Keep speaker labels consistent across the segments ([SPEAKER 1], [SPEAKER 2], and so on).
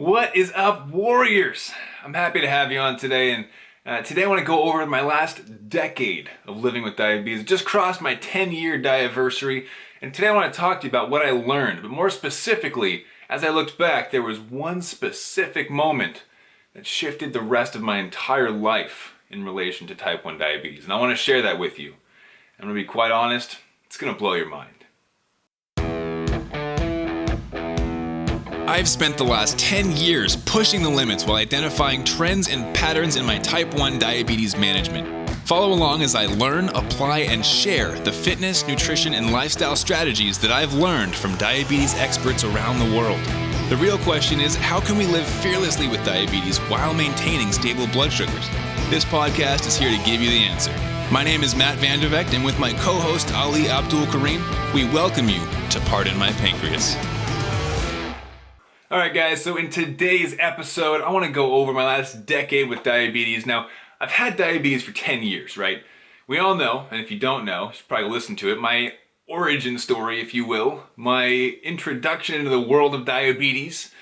[SPEAKER 1] What is up, Warriors? I'm happy to have you on today, and today I want to go over my last decade of living with diabetes. It just crossed my 10-year diaversary, and today I want to talk to you about what I learned, but more specifically, as I looked back, there was one specific moment that shifted the rest of my entire life in relation to type 1 diabetes, and I want to share that with you. I'm going to be quite honest, it's going to blow your mind. I've spent the last 10 years pushing the limits while identifying trends and patterns in my type 1 diabetes management. Follow along as I learn, apply, and share the fitness, nutrition, and lifestyle strategies that I've learned from diabetes experts around the world. The real question is, how can we live fearlessly with diabetes while maintaining stable blood sugars? This podcast is here to give you the answer. My name is Matt Vandervecht, and with my co-host Ali Abdul Karim, we welcome you to Pardon My Pancreas. Alright guys, so in today's episode, I want to go over my last decade with diabetes. Now, I've had diabetes for 10 years, right? We all know, and if you don't know, you should probably listen to it, my origin story, if you will, my introduction into the world of diabetes,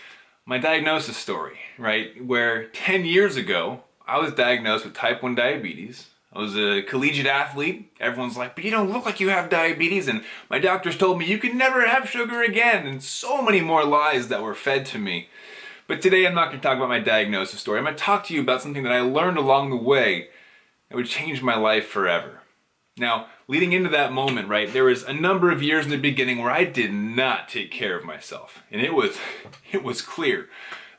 [SPEAKER 1] my diagnosis story, right? Where 10 years ago, I was diagnosed with type 1 diabetes. I was a collegiate athlete. Everyone's like, but you don't look like you have diabetes. And my doctors told me you can never have sugar again. And so many more lies that were fed to me. But today I'm not going to talk about my diagnosis story. I'm going to talk to you about something that I learned along the way that would change my life forever. Now, leading into that moment, right, there was a number of years in the beginning where I did not take care of myself. And it was clear.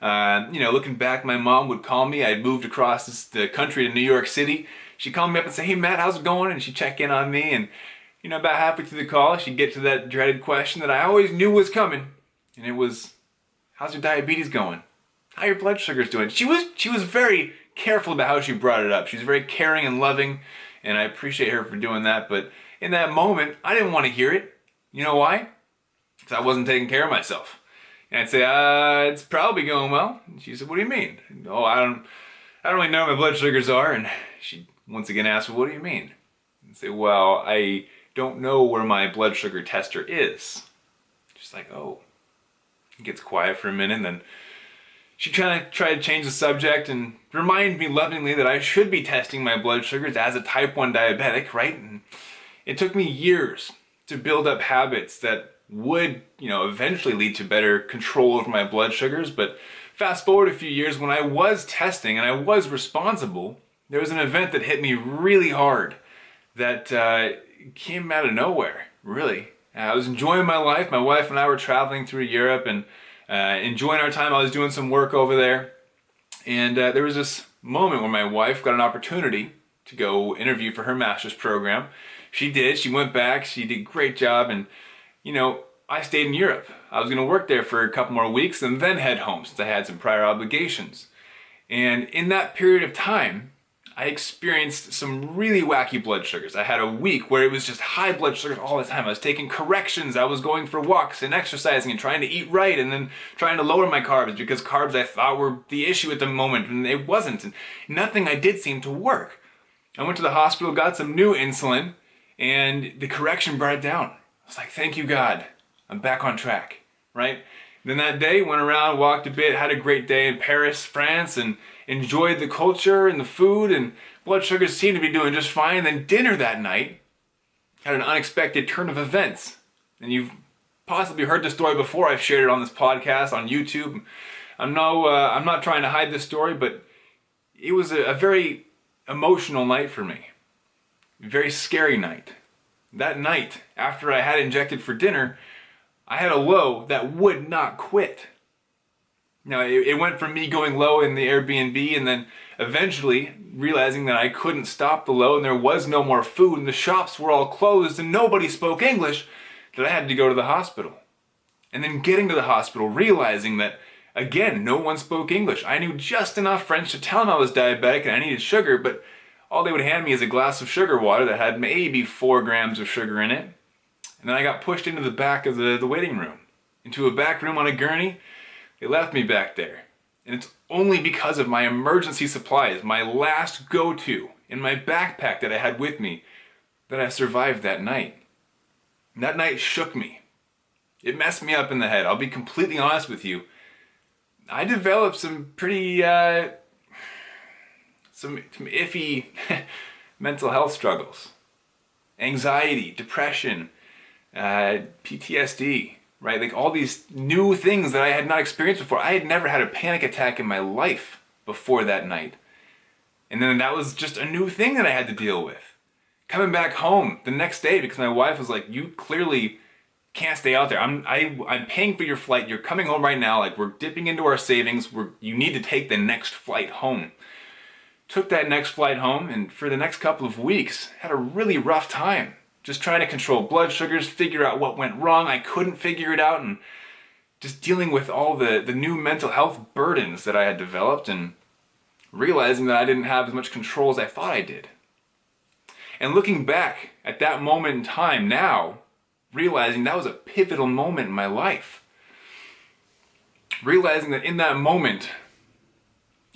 [SPEAKER 1] Looking back, my mom would call me. I'd moved across the country to New York City. She'd call me up and say, hey Matt, how's it going? And she'd check in on me, and about halfway through the call, she'd get to that dreaded question that I always knew was coming. And it was, how's your diabetes going? How are your blood sugars doing? She was very careful about how she brought it up. She was very caring and loving, and I appreciate her for doing that. But in that moment, I didn't want to hear it. You know why? Because I wasn't taking care of myself. And I'd say, it's probably going well. And she said, what do you mean? Oh, I don't really know what my blood sugars are. And she'd once again ask, well, what do you mean? And say, well, I don't know where my blood sugar tester is. She's like, oh. It gets quiet for a minute, and then she tried to change the subject and remind me lovingly that I should be testing my blood sugars as a type 1 diabetic, right? And it took me years to build up habits that would, eventually lead to better control over my blood sugars. But fast forward a few years, when I was testing and I was responsible, there was an event that hit me really hard that came out of nowhere, really. I was enjoying my life. My wife and I were traveling through Europe and enjoying our time. I was doing some work over there. And there was this moment where my wife got an opportunity to go interview for her master's program. She did. She went back. She did a great job. And, I stayed in Europe. I was going to work there for a couple more weeks and then head home since I had some prior obligations. And in that period of time, I experienced some really wacky blood sugars. I had a week where it was just high blood sugars all the time. I was taking corrections. I was going for walks and exercising and trying to eat right, and then trying to lower my carbs because carbs I thought were the issue at the moment, and it wasn't. And nothing I did seemed to work. I went to the hospital, got some new insulin, and the correction brought it down. I was like, thank you, God. I'm back on track, right? Then that day, went around, walked a bit, had a great day in Paris, France, and enjoyed the culture and the food, and blood sugars seemed to be doing just fine. Then dinner that night had an unexpected turn of events. And you've possibly heard the story before. I've shared it on this podcast, on YouTube. I'm not trying to hide this story, but it was a very emotional night for me. A very scary night. That night, after I had injected for dinner, I had a low that would not quit. Now, it went from me going low in the Airbnb and then eventually realizing that I couldn't stop the low and there was no more food and the shops were all closed and nobody spoke English, that I had to go to the hospital. And then getting to the hospital, realizing that, again, no one spoke English. I knew just enough French to tell them I was diabetic and I needed sugar, but all they would hand me is a glass of sugar water that had maybe 4 grams of sugar in it. And then I got pushed into the back of the waiting room, into a back room on a gurney. They left me back there. And it's only because of my emergency supplies, my last go-to in my backpack that I had with me, that I survived that night. And that night shook me. It messed me up in the head. I'll be completely honest with you. I developed some pretty, some iffy mental health struggles. Anxiety, depression, PTSD, right? Like all these new things that I had not experienced before. I had never had a panic attack in my life before that night. And then that was just a new thing that I had to deal with. Coming back home the next day because my wife was like, you clearly can't stay out there. I'm paying for your flight. You're coming home right now. Like we're dipping into our savings. You need to take the next flight home. Took that next flight home and for the next couple of weeks had a really rough time. Just trying to control blood sugars, figure out what went wrong. I couldn't figure it out and just dealing with all the new mental health burdens that I had developed and realizing that I didn't have as much control as I thought I did. And looking back at that moment in time now, realizing that was a pivotal moment in my life. Realizing that in that moment,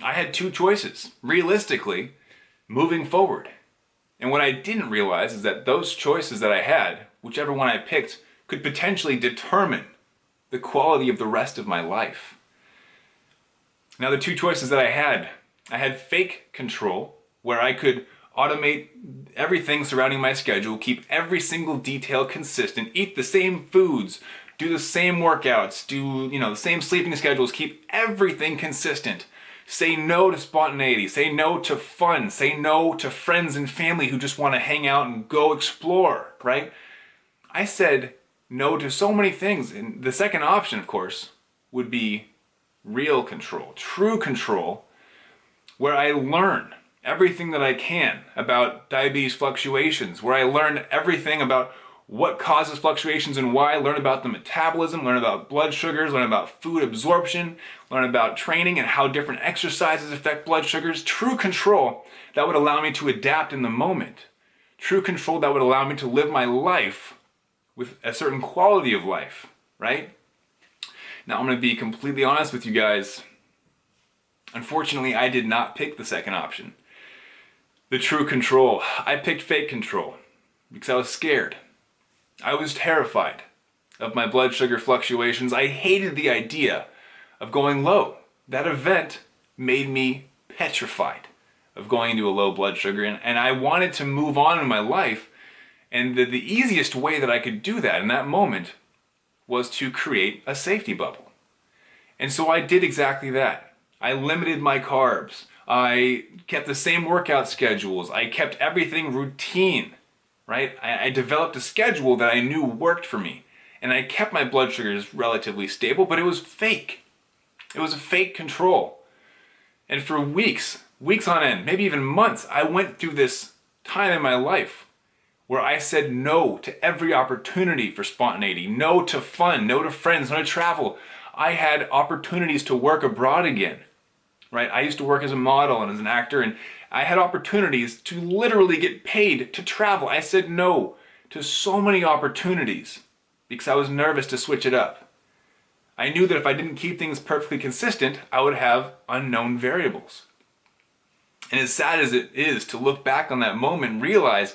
[SPEAKER 1] I had two choices, realistically, moving forward. And what I didn't realize is that those choices that I had, whichever one I picked, could potentially determine the quality of the rest of my life. Now the two choices that I had fake control, where I could automate everything surrounding my schedule, keep every single detail consistent, eat the same foods, do the same workouts, do the same sleeping schedules, keep everything consistent. Say no to spontaneity, say no to fun, say no to friends and family who just want to hang out and go explore, right? I said no to so many things. And the second option, of course, would be real control, true control, where I learn everything that I can about diabetes fluctuations, where I learn everything about what causes fluctuations and why, learn about the metabolism, learn about blood sugars, learn about food absorption, learn about training and how different exercises affect blood sugars. True control that would allow me to adapt in the moment. True control that would allow me to live my life with a certain quality of life, right? Now I'm going to be completely honest with you guys. Unfortunately, I did not pick the second option. The true control. I picked fake control because I was scared. I was terrified of my blood sugar fluctuations. I hated the idea of going low. That event made me petrified of going into a low blood sugar, and I wanted to move on in my life, and the easiest way that I could do that in that moment was to create a safety bubble. And so I did exactly that. I limited my carbs. I kept the same workout schedules. I kept everything routine, right? I developed a schedule that I knew worked for me. And I kept my blood sugars relatively stable, but it was fake. It was a fake control. And for weeks on end, maybe even months, I went through this time in my life where I said no to every opportunity for spontaneity, no to fun, no to friends, no to travel. I had opportunities to work abroad again. Right? I used to work as a model and as an actor, and I had opportunities to literally get paid to travel. I said no to so many opportunities because I was nervous to switch it up. I knew that if I didn't keep things perfectly consistent, I would have unknown variables. And as sad as it is to look back on that moment and realize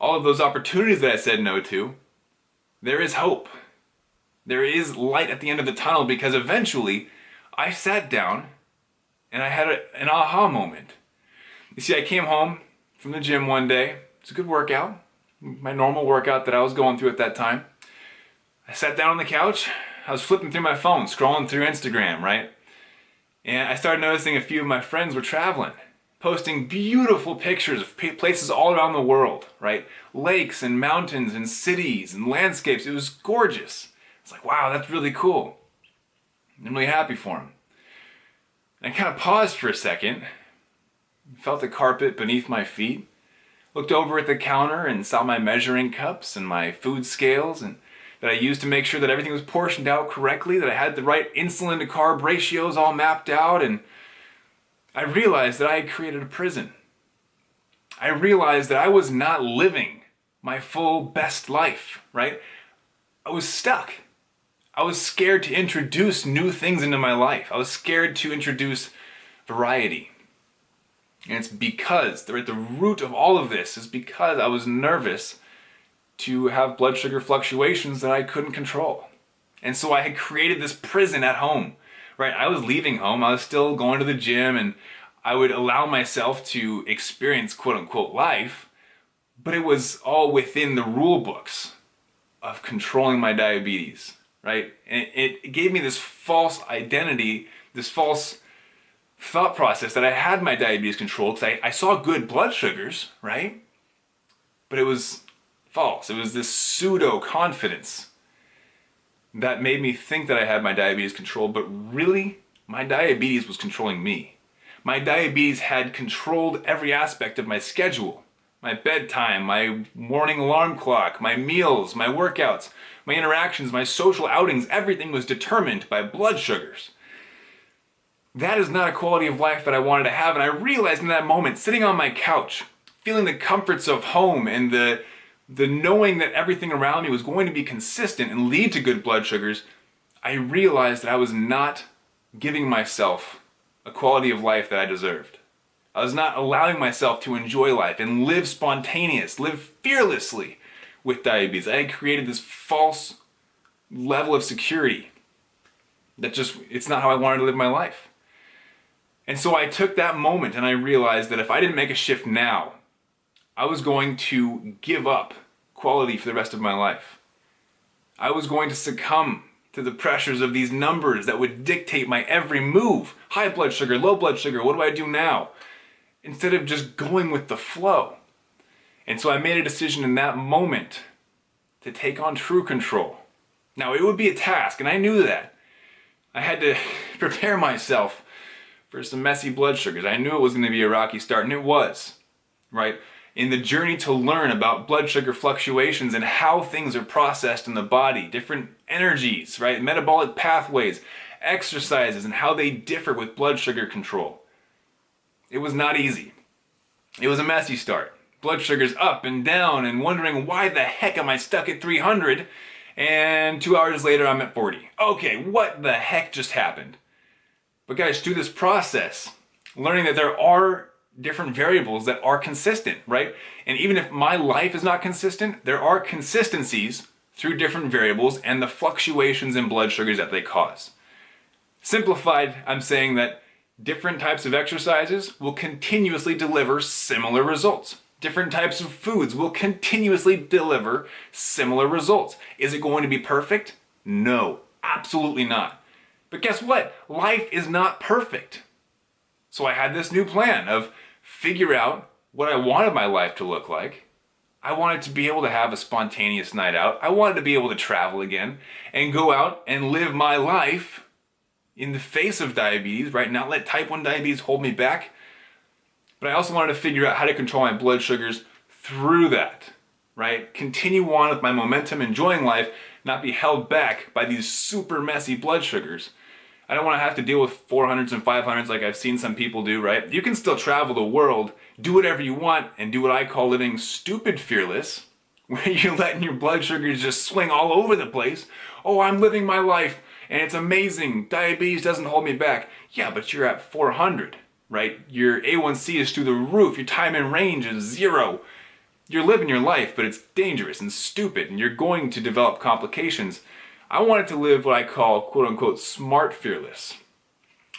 [SPEAKER 1] all of those opportunities that I said no to, there is hope. There is light at the end of the tunnel because eventually I sat down and I had an aha moment. You see, I came home from the gym one day. It's a good workout, my normal workout that I was going through at that time. I sat down on the couch. I was flipping through my phone, scrolling through Instagram, right? And I started noticing a few of my friends were traveling, posting beautiful pictures of places all around the world, right? Lakes and mountains and cities and landscapes. It was gorgeous. It's like, wow, that's really cool. I'm really happy for them. And I kind of paused for a second, felt the carpet beneath my feet, looked over at the counter and saw my measuring cups and my food scales and that I used to make sure that everything was portioned out correctly, that I had the right insulin to carb ratios all mapped out, and I realized that I had created a prison. I realized that I was not living my full best life, right? I was stuck. I was scared to introduce new things into my life. I was scared to introduce variety. And it's because, at the root of all of this is because I was nervous to have blood sugar fluctuations that I couldn't control. And so I had created this prison at home right? I was leaving home, I was still going to the gym, and I would allow myself to experience quote unquote life, but it was all within the rule books of controlling my diabetes, right? And it gave me this false identity, this false thought process that I had my diabetes controlled because I saw good blood sugars, right? But it was false. It was this pseudo confidence that made me think that I had my diabetes controlled, but really, my diabetes was controlling me. My diabetes had controlled every aspect of my schedule. My bedtime, my morning alarm clock, my meals, my workouts, my interactions, my social outings, everything was determined by blood sugars. That is not a quality of life that I wanted to have, and I realized in that moment, sitting on my couch, feeling the comforts of home and the knowing that everything around me was going to be consistent and lead to good blood sugars, I realized that I was not giving myself a quality of life that I deserved. I was not allowing myself to enjoy life and live spontaneous, live fearlessly with diabetes. I had created this false level of security that just, it's not how I wanted to live my life. And so I took that moment and I realized that if I didn't make a shift now, I was going to give up quality for the rest of my life. I was going to succumb to the pressures of these numbers that would dictate my every move. High blood sugar, low blood sugar, what do I do now? Instead of just going with the flow. And so I made a decision in that moment to take on true control. Now it would be a task, and I knew that. I had to prepare myself for some messy blood sugars. I knew it was going to be a rocky start, and it was, right? In the journey to learn about blood sugar fluctuations and how things are processed in the body, different energies, right? Metabolic pathways, exercises, and how they differ with blood sugar control. It was not easy. It was a messy start. Blood sugars up and down and wondering why the heck am I stuck at 300 and 2 hours later I'm at 40. Okay, what the heck just happened? But guys, through this process, learning that there are different variables that are consistent, right? And even if my life is not consistent, there are consistencies through different variables and the fluctuations in blood sugars that they cause. Simplified, I'm saying that different types of exercises will continuously deliver similar results. Different types of foods will continuously deliver similar results. Is it going to be perfect? No, absolutely not. But guess what? Life is not perfect. So I had this new plan of figure out what I wanted my life to look like. I wanted to be able to have a spontaneous night out. I wanted to be able to travel again and go out and live my life in the face of diabetes, right? Not let type 1 diabetes hold me back. But I also wanted to figure out how to control my blood sugars through that, right? Continue on with my momentum, enjoying life, not be held back by these super messy blood sugars. I don't want to have to deal with 400s and 500s like I've seen some people do, right? You can still travel the world, do whatever you want, and do what I call living stupid fearless, where you're letting your blood sugars just swing all over the place. Oh, I'm living my life, and it's amazing. Diabetes doesn't hold me back. Yeah, but you're at 400, right? Your A1C is through the roof. Your time in range is 0. You're living your life, but it's dangerous and stupid, and you're going to develop complications. I wanted to live what I call, quote unquote, smart fearless,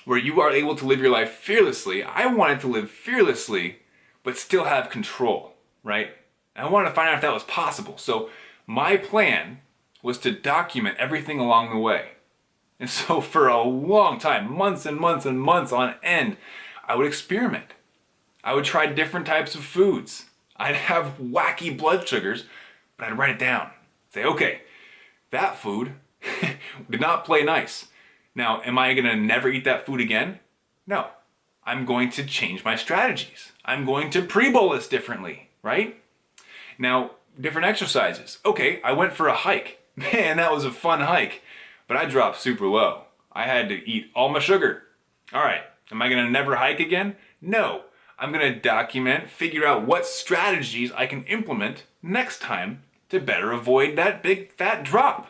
[SPEAKER 1] where you are able to live your life fearlessly. I wanted to live fearlessly, but still have control, right? And I wanted to find out if that was possible. So my plan was to document everything along the way. And so for a long time, months and months and months on end, I would experiment. I would try different types of foods. I'd have wacky blood sugars, but I'd write it down. Say, okay, that food did not play nice. Now, am I going to never eat that food again? No. I'm going to change my strategies. I'm going to pre-bolus differently, right? Now, different exercises. Okay, I went for a hike. Man, that was a fun hike. But I dropped super low. I had to eat all my sugar. All right, am I going to never hike again? No. I'm going to document, figure out what strategies I can implement next time to better avoid that big fat drop.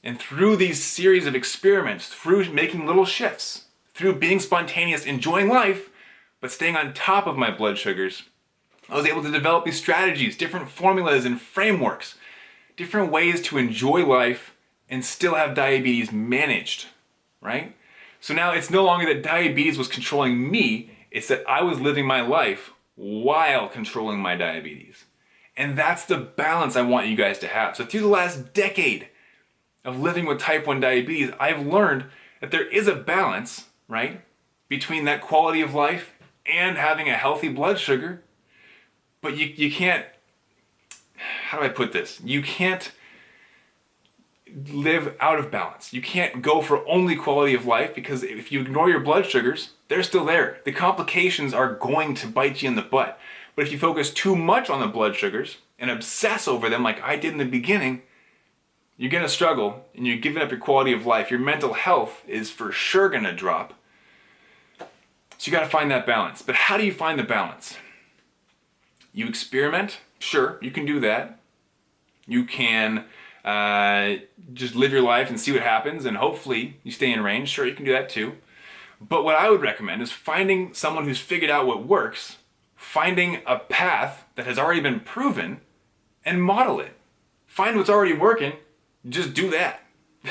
[SPEAKER 1] And through these series of experiments, through making little shifts, through being spontaneous, enjoying life, but staying on top of my blood sugars, I was able to develop these strategies, different formulas and frameworks, different ways to enjoy life and still have diabetes managed, right? So now it's no longer that diabetes was controlling me, it's that I was living my life while controlling my diabetes. And that's the balance I want you guys to have. So through the last decade of living with type 1 diabetes, I've learned that there is a balance, right, between that quality of life and having a healthy blood sugar. But you can't, how do I put this? You can't live out of balance. You can't go for only quality of life, because if you ignore your blood sugars, they're still there. The complications are going to bite you in the butt. But if you focus too much on the blood sugars and obsess over them like I did in the beginning, you're going to struggle and you're giving up your quality of life. Your mental health is for sure going to drop. So you got to find that balance. But how do you find the balance? You experiment. Sure, you can do that. You can just live your life and see what happens, and hopefully you stay in range. Sure, you can do that too. But what I would recommend is finding someone who's figured out what works, finding a path that has already been proven, and model it. Find what's already working, just do that.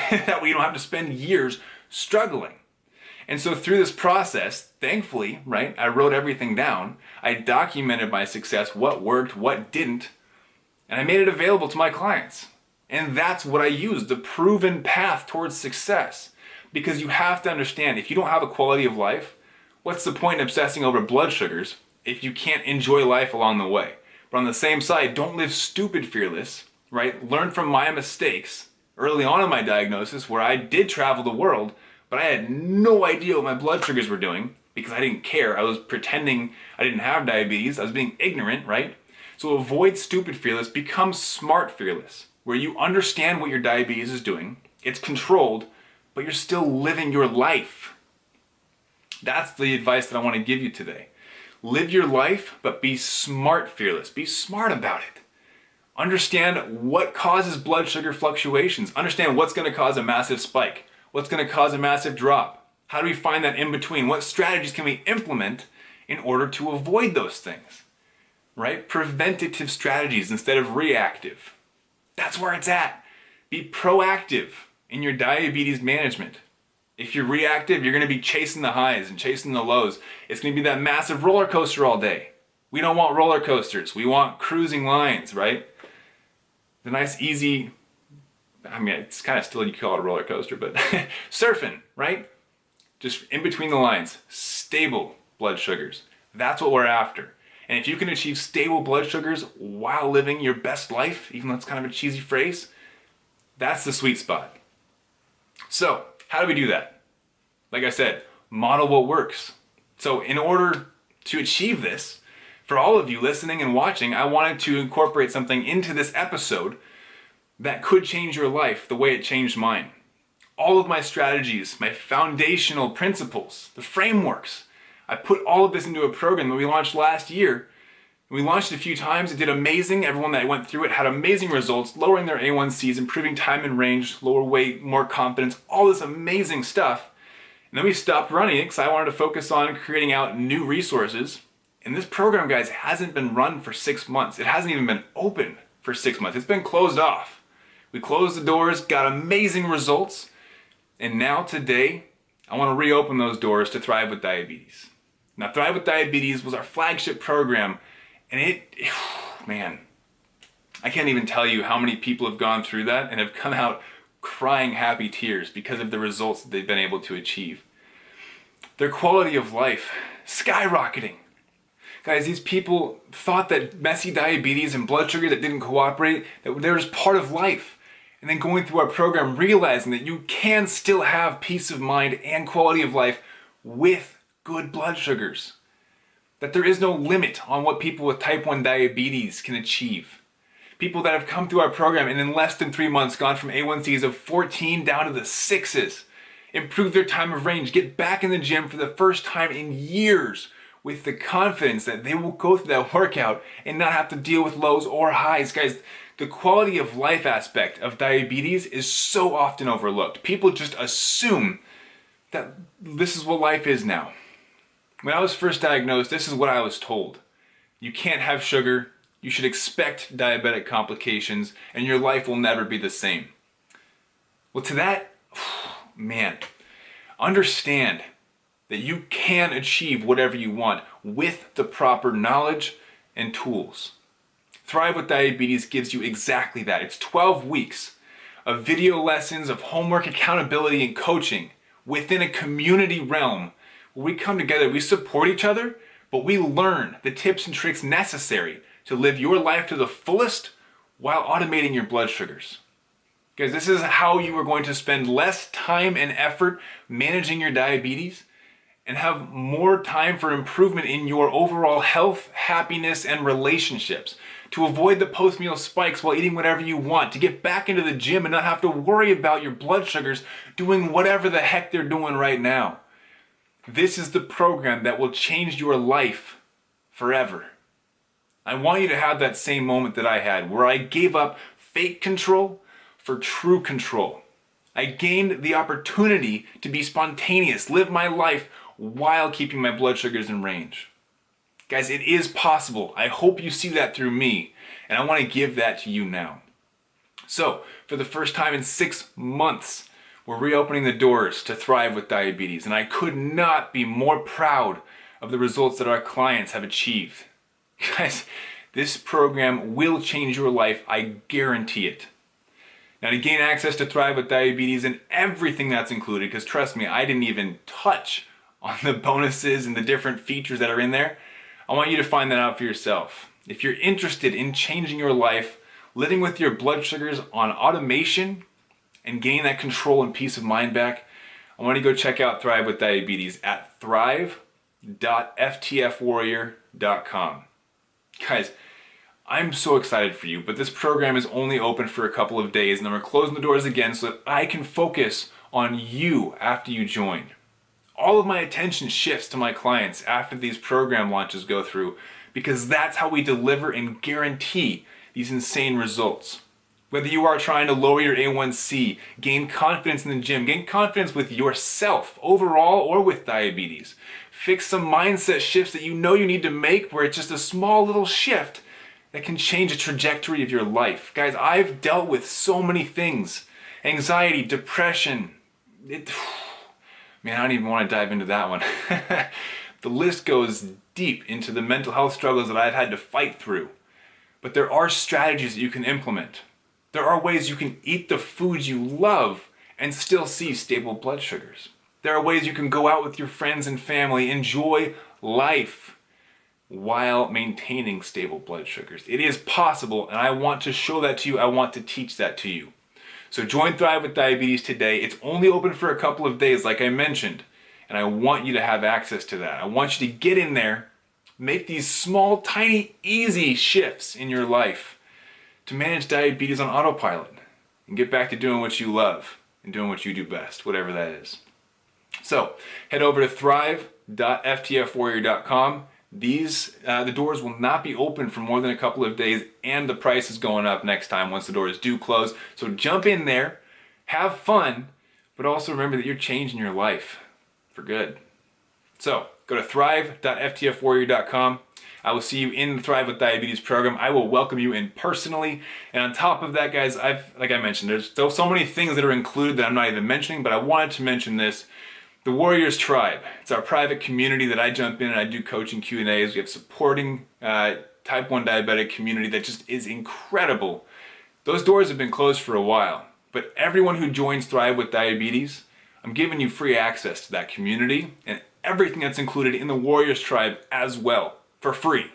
[SPEAKER 1] That way you don't have to spend years struggling. And so through this process, thankfully, right, I wrote everything down. I documented my success, what worked, what didn't, and I made it available to my clients. And that's what I use, the proven path towards success. Because you have to understand, if you don't have a quality of life, what's the point in obsessing over blood sugars if you can't enjoy life along the way? But on the same side, don't live stupid fearless, right? Learn from my mistakes early on in my diagnosis, where I did travel the world, but I had no idea what my blood sugars were doing because I didn't care. I was pretending I didn't have diabetes. I was being ignorant, right? So avoid stupid fearless, become smart fearless, where you understand what your diabetes is doing, it's controlled, but you're still living your life. That's the advice that I want to give you today. Live your life, but be smart fearless. Be smart about it. Understand what causes blood sugar fluctuations. Understand what's going to cause a massive spike. What's going to cause a massive drop. How do we find that in between? What strategies can we implement in order to avoid those things? Right? Preventative strategies instead of reactive. That's where it's at. Be proactive in your diabetes management. If you're reactive, you're going to be chasing the highs and chasing the lows. It's going to be that massive roller coaster all day. We don't want roller coasters. We want cruising lines, right? The nice, easy, I mean, it's kind of still, you call it a roller coaster, but surfing, right? Just in between the lines, stable blood sugars. That's what we're after. And if you can achieve stable blood sugars while living your best life, even though it's kind of a cheesy phrase, that's the sweet spot. So, how do we do that? Like I said, model what works. So in order to achieve this, for all of you listening and watching, I wanted to incorporate something into this episode that could change your life the way it changed mine. All of my strategies, my foundational principles, the frameworks, I put all of this into a program that we launched last year. We launched it a few times. It did amazing. Everyone that went through it had amazing results, lowering their A1Cs, improving time in range, lower weight, more confidence, all this amazing stuff. And then we stopped running it because I wanted to focus on creating out new resources. And this program, guys, hasn't been run for 6 months. It hasn't even been open for 6 months. It's been closed off. We closed the doors, got amazing results. And now today, I want to reopen those doors to Thrive with Diabetes. Now, Thrive with Diabetes was our flagship program, and man, I can't even tell you how many people have gone through that and have come out crying happy tears because of the results that they've been able to achieve. Their quality of life skyrocketing. Guys, these people thought that messy diabetes and blood sugar that didn't cooperate, that they were just part of life. And then going through our program, realizing that you can still have peace of mind and quality of life with good blood sugars. That there is no limit on what people with type 1 diabetes can achieve. People that have come through our program and in less than 3 months gone from A1Cs of 14 down to the 6s, improve their time of range, get back in the gym for the first time in years with the confidence that they will go through that workout and not have to deal with lows or highs. Guys, the quality of life aspect of diabetes is so often overlooked. People just assume that this is what life is now. When I was first diagnosed, this is what I was told. You can't have sugar, you should expect diabetic complications, and your life will never be the same. Well, to that, man, Understand that you can achieve whatever you want with the proper knowledge and tools. Thrive with Diabetes gives you exactly that. It's 12 weeks of video lessons, of homework, accountability, and coaching within a community realm where we come together, we support each other, but we learn the tips and tricks necessary to live your life to the fullest while automating your blood sugars. Because this is how you are going to spend less time and effort managing your diabetes and have more time for improvement in your overall health, happiness, and relationships. To avoid the post-meal spikes while eating whatever you want. To get back into the gym and not have to worry about your blood sugars doing whatever the heck they're doing right now. This is the program that will change your life forever. I want you to have that same moment that I had, where I gave up fake control for true control. I gained the opportunity to be spontaneous, live my life while keeping my blood sugars in range. Guys, it is possible. I hope you see that through me, and I want to give that to you now. So, for the first time in 6 months, we're reopening the doors to Thrive with Diabetes, and I could not be more proud of the results that our clients have achieved. Guys, this program will change your life, I guarantee it. Now, to gain access to Thrive with Diabetes and everything that's included, because trust me, I didn't even touch on the bonuses and the different features that are in there, I want you to find that out for yourself. If you're interested in changing your life, living with your blood sugars on automation, and gaining that control and peace of mind back, I want you to go check out Thrive with Diabetes at thrive.ftfwarrior.com. Guys, I'm so excited for you, but this program is only open for a couple of days, and then we're closing the doors again so that I can focus on you after you join. All of my attention shifts to my clients after these program launches go through, because that's how we deliver and guarantee these insane results. Whether you are trying to lower your A1C, gain confidence in the gym, gain confidence with yourself overall or with diabetes, fix some mindset shifts that you know you need to make where it's just a small little shift that can change the trajectory of your life. Guys, I've dealt with so many things. Anxiety, depression, man, I don't even want to dive into that one. The list goes deep into the mental health struggles that I've had to fight through. But there are strategies that you can implement. There are ways you can eat the foods you love and still see stable blood sugars. There are ways you can go out with your friends and family, enjoy life while maintaining stable blood sugars. It is possible, and I want to show that to you. I want to teach that to you. So join Thrive with Diabetes today. It's only open for a couple of days, like I mentioned, and I want you to have access to that. I want you to get in there, make these small, tiny, easy shifts in your life to manage diabetes on autopilot and get back to doing what you love and doing what you do best, whatever that is. So head over to thrive.ftfwarrior.com. The doors will not be open for more than a couple of days, and the price is going up next time once the doors do close. So jump in there, have fun, but also remember that you're changing your life for good. So go to thrive.ftfwarrior.com. I will see you in the Thrive with Diabetes program. I will welcome you in personally. And on top of that, guys, like I mentioned, there's still so many things that are included that I'm not even mentioning, but I wanted to mention this. The Warriors Tribe. It's our private community that I jump in and I do coaching Q&As. We have supporting type 1 diabetic community that just is incredible. Those doors have been closed for a while, but everyone who joins Thrive with Diabetes, I'm giving you free access to that community and everything that's included in the Warriors Tribe as well, for free.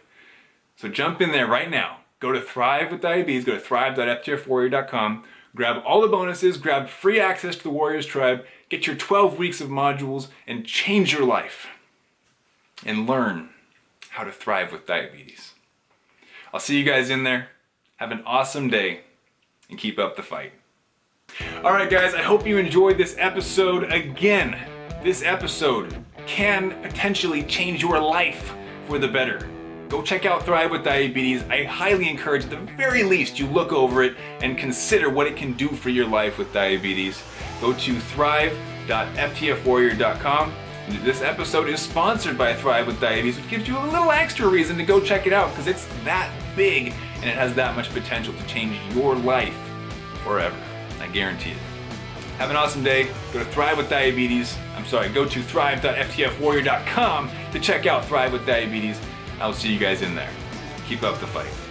[SPEAKER 1] So jump in there right now. Go to Thrive with Diabetes, go to thrive.ftfwarrior.com, grab all the bonuses, grab free access to the Warriors Tribe, get your 12 weeks of modules, and change your life. And learn how to thrive with diabetes. I'll see you guys in there. Have an awesome day, and keep up the fight. All right, guys, I hope you enjoyed this episode. Again, this episode can potentially change your life for the better. Go check out Thrive with Diabetes. I highly encourage, at the very least, you look over it and consider what it can do for your life with diabetes. Go to thrive.ftfwarrior.com. This episode is sponsored by Thrive with Diabetes, which gives you a little extra reason to go check it out because it's that big and it has that much potential to change your life forever. I guarantee it. Have an awesome day. Go to Thrive with Diabetes. Go to thrive.ftfwarrior.com to check out Thrive with Diabetes. I'll see you guys in there. Keep up the fight.